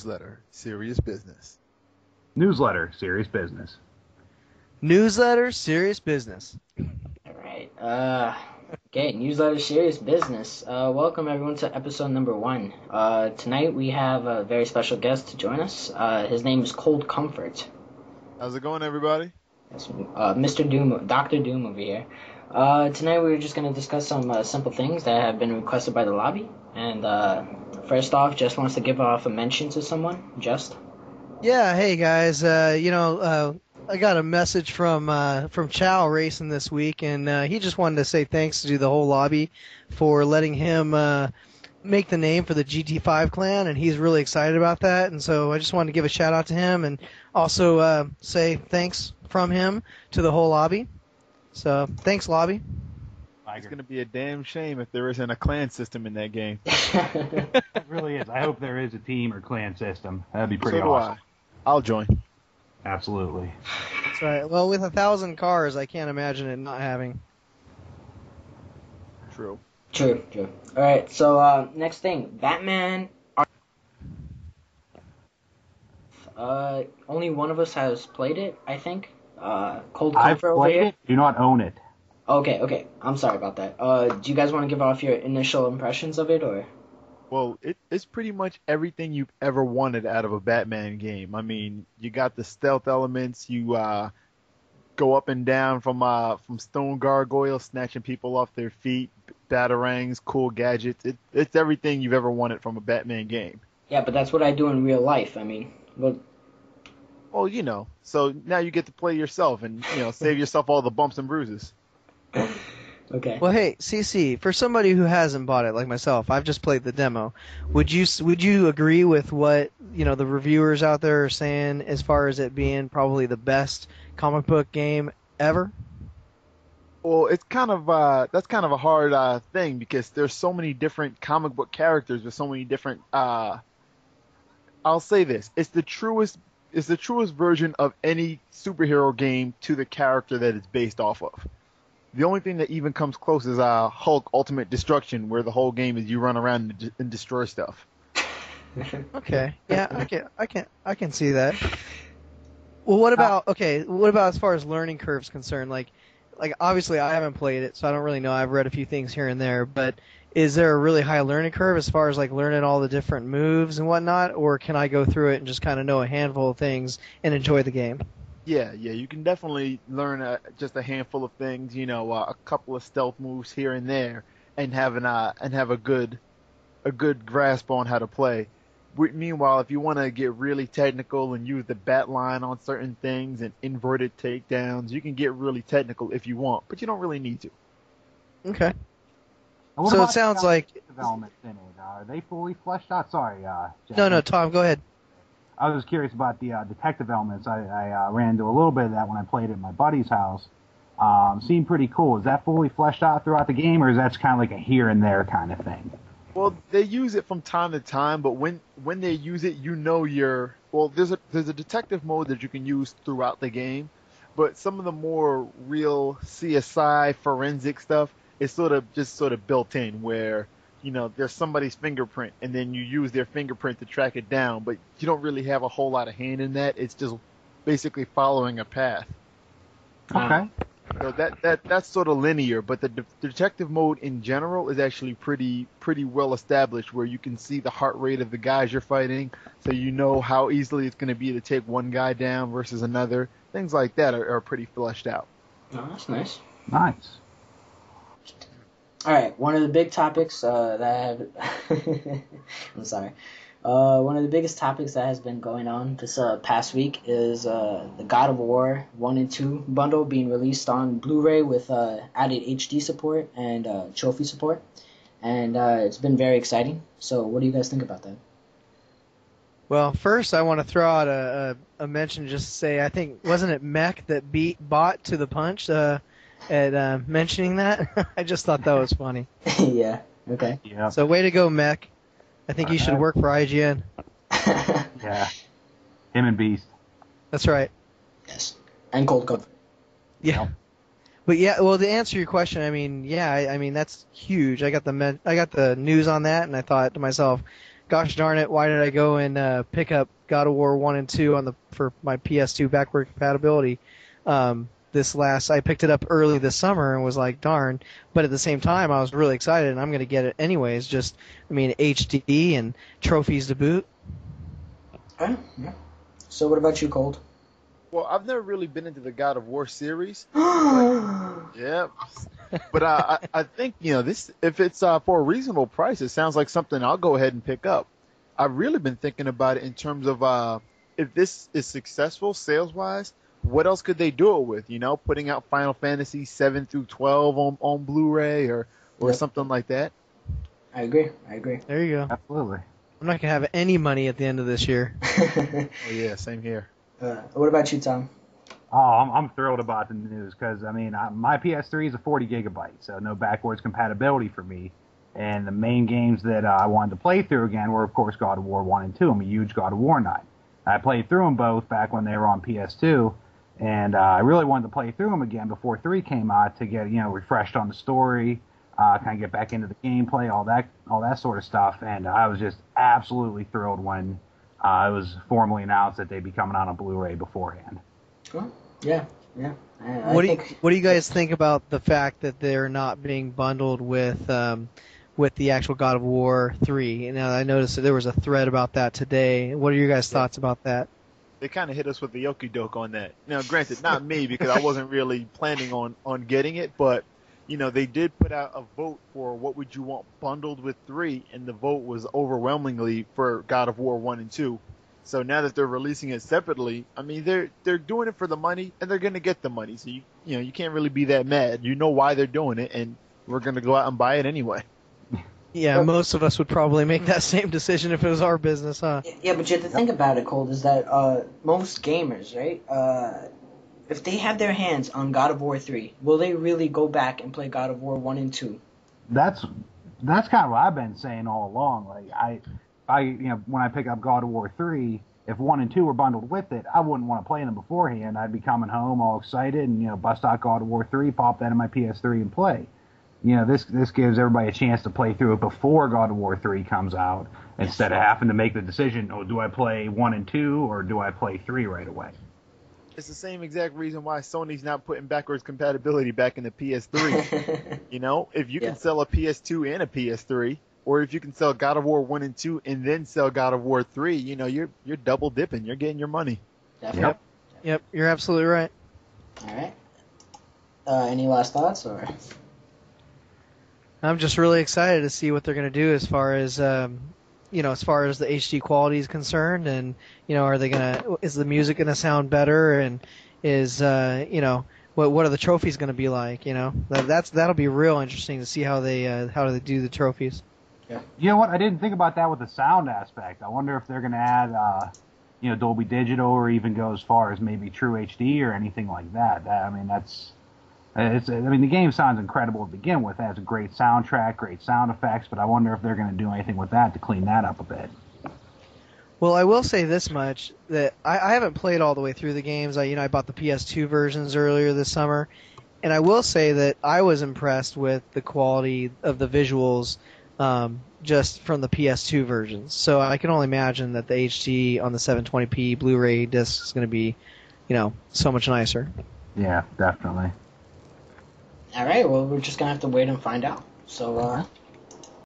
Newsletter, Serious Business. Newsletter, Serious Business. Newsletter, Serious Business. All right. Okay, Newsletter, Serious Business. Welcome, everyone, to episode number 1. Tonight we have a very special guest to join us. His name is Cold Comfort. How's it going, everybody? Yes, Mr. Doom, Dr. Doom over here. Tonight we're just going to discuss some simple things that have been requested by the lobby. And first off, Just wants to give off a mention to someone. Just? Yeah, hey guys. I got a message from Chow Racing this week, and he just wanted to say thanks to the whole lobby for letting him make the name for the GT5 clan, and he's really excited about that. And so I just wanted to give a shout out to him, and also say thanks from him to the whole lobby. So thanks, lobby. It's going to be a damn shame if there isn't a clan system in that game. It really is. I hope there is a team or clan system. That'd be pretty So do awesome. I'll join. Absolutely. That's right. Well, with 1,000 cars, I can't imagine it not having. True. True. All right, so next thing, Batman. Only one of us has played it, I think. Cold I've Comfort over played here. it, do not own it. Okay. I'm sorry about that. Do you guys want to give off your initial impressions of it, or? Well, it's pretty much everything you've ever wanted out of a Batman game. I mean, you got the stealth elements. You go up and down from stone gargoyles, snatching people off their feet, batarangs, cool gadgets. It's everything you've ever wanted from a Batman game. Yeah, but that's what I do in real life. I mean, well, so now you get to play yourself and save yourself all the bumps and bruises. okay. Well, hey, CC, for somebody who hasn't bought it like myself, I've just played the demo. Would you agree with what the reviewers out there are saying as far as it being probably the best comic book game ever? Well, it's kind of that's kind of a hard thing because there's so many different comic book characters with so many different. I'll say this: it's the truest version of any superhero game to the character that it's based off of. The only thing that even comes close is Hulk Ultimate Destruction, where the whole game is you run around and destroy stuff. Okay, yeah, I can see that. Well, what about as far as learning curves concerned? Like obviously I haven't played it, so I don't really know. I've read a few things here and there, but is there a really high learning curve as far as like learning all the different moves and whatnot, or can I go through it and just kind of know a handful of things and enjoy the game? Yeah, you can definitely learn just a handful of things, a couple of stealth moves here and there, and have a good grasp on how to play. Meanwhile, if you want to get really technical and use the bat line on certain things and inverted takedowns, you can get really technical if you want, but you don't really need to. Okay. What So about it sounds the like developments in it? Are they fully fleshed out? Sorry, Jeff. no, Tom, go ahead. I was curious about the detective elements. I ran into a little bit of that when I played at my buddy's house. Seemed pretty cool. Is that fully fleshed out throughout the game, or is that kind of like a here and there kind of thing? Well, they use it from time to time, but when they use it, there's a detective mode that you can use throughout the game, but some of the more real CSI forensic stuff is sort of built in where there's somebody's fingerprint, and then you use their fingerprint to track it down, but you don't really have a whole lot of hand in that. It's just basically following a path. Okay. So that's sort of linear, but the detective mode in general is actually pretty well established, where you can see the heart rate of the guys you're fighting, so you know how easily it's going to be to take one guy down versus another. Things like that are pretty fleshed out. Oh, that's nice. Nice. All right, one of the big topics that I have... I'm sorry. One of the biggest topics that has been going on this past week is the God of War 1 and 2 bundle being released on Blu-ray with added HD support and trophy support. And it's been very exciting. So what do you guys think about that? Well, first I want to throw out a mention just to say, I think, wasn't it Mech that beat Bot to the punch at mentioning that? I just thought that was funny. Yeah, okay. Yeah. So way to go, Mech. I think you should work for IGN. Yeah. Him and Beast. That's right. Yes. And Cold Comfort. Yeah. Yep. But yeah, well, to answer your question, I mean, that's huge. I got the news on that, and I thought to myself, gosh darn it, why did I go and pick up God of War 1 and 2 for my PS2 backward compatibility? I picked it up early this summer and was like, darn. But at the same time, I was really excited, and I'm going to get it anyways. HD and trophies to boot. Okay, yeah. So what about you, Cold? Well, I've never really been into the God of War series. Yeah. But I think, this, if it's for a reasonable price, it sounds like something I'll go ahead and pick up. I've really been thinking about it in terms of if this is successful sales-wise, what else could they do it with? Putting out Final Fantasy 7 through 12 on Blu-ray or Yep. something like that. I agree. There you go. Absolutely. I'm not going to have any money at the end of this year. Oh, yeah, same here. What about you, Tom? Oh, I'm thrilled about the news because, my PS3 is a 40 gigabyte, so no backwards compatibility for me. And the main games that I wanted to play through again were, of course, God of War 1 and 2. I'm a huge God of War nut. I played through them both back when they were on PS2, and I really wanted to play through them again before 3 came out to get, refreshed on the story, kind of get back into the gameplay, all that sort of stuff. And I was just absolutely thrilled when it was formally announced that they'd be coming out on Blu-ray beforehand. Well, yeah. What do you guys think about the fact that they're not being bundled with the actual God of War 3? Now, I noticed that there was a thread about that today. What are your guys' thoughts about that? They kind of hit us with the okie doke on that. Now, granted, not me because I wasn't really planning on getting it, but they did put out a vote for what would you want bundled with 3, and the vote was overwhelmingly for God of War 1 and 2. So now that they're releasing it separately, they're doing it for the money, and they're going to get the money. So you can't really be that mad. You know why they're doing it, and we're going to go out and buy it anyway. Yeah, most of us would probably make that same decision if it was our business, huh? Yeah, but you have to think about it, Cold, is that most gamers, right? If they have their hands on God of War 3, will they really go back and play God of War 1 and 2? That's kind of what I've been saying all along. Like when I pick up God of War 3, if 1 and 2 were bundled with it, I wouldn't want to play them beforehand. I'd be coming home all excited and bust out God of War 3, pop that in my PS3 and play. This gives everybody a chance to play through it before God of War 3 comes out, instead of having to make the decision, do I play 1 and 2 or do I play 3 right away? It's the same exact reason why Sony's not putting backwards compatibility back in the PS3. If you can sell a PS2 and a PS3, or if you can sell God of War 1 and 2 and then sell God of War 3, you're double dipping. You're getting your money. Definitely. Yep, you're absolutely right. All right. Any last thoughts, or? I'm just really excited to see what they're going to do as far as as far as the HD quality is concerned, and is the music going to sound better, and is what are the trophies going to be like? That'll be real interesting to see how they do the trophies. Yeah. You know what? I didn't think about that with the sound aspect. I wonder if they're going to add Dolby Digital, or even go as far as maybe True HD or anything like that. The game sounds incredible to begin with. It has a great soundtrack, great sound effects, but I wonder if they're going to do anything with that to clean that up a bit. Well, I will say this much, that I haven't played all the way through the games. I bought the PS2 versions earlier this summer, and I will say that I was impressed with the quality of the visuals just from the PS2 versions. So I can only imagine that the HD on the 720p Blu-ray disc is going to be, so much nicer. Yeah, definitely. All right, well, we're just going to have to wait and find out. So,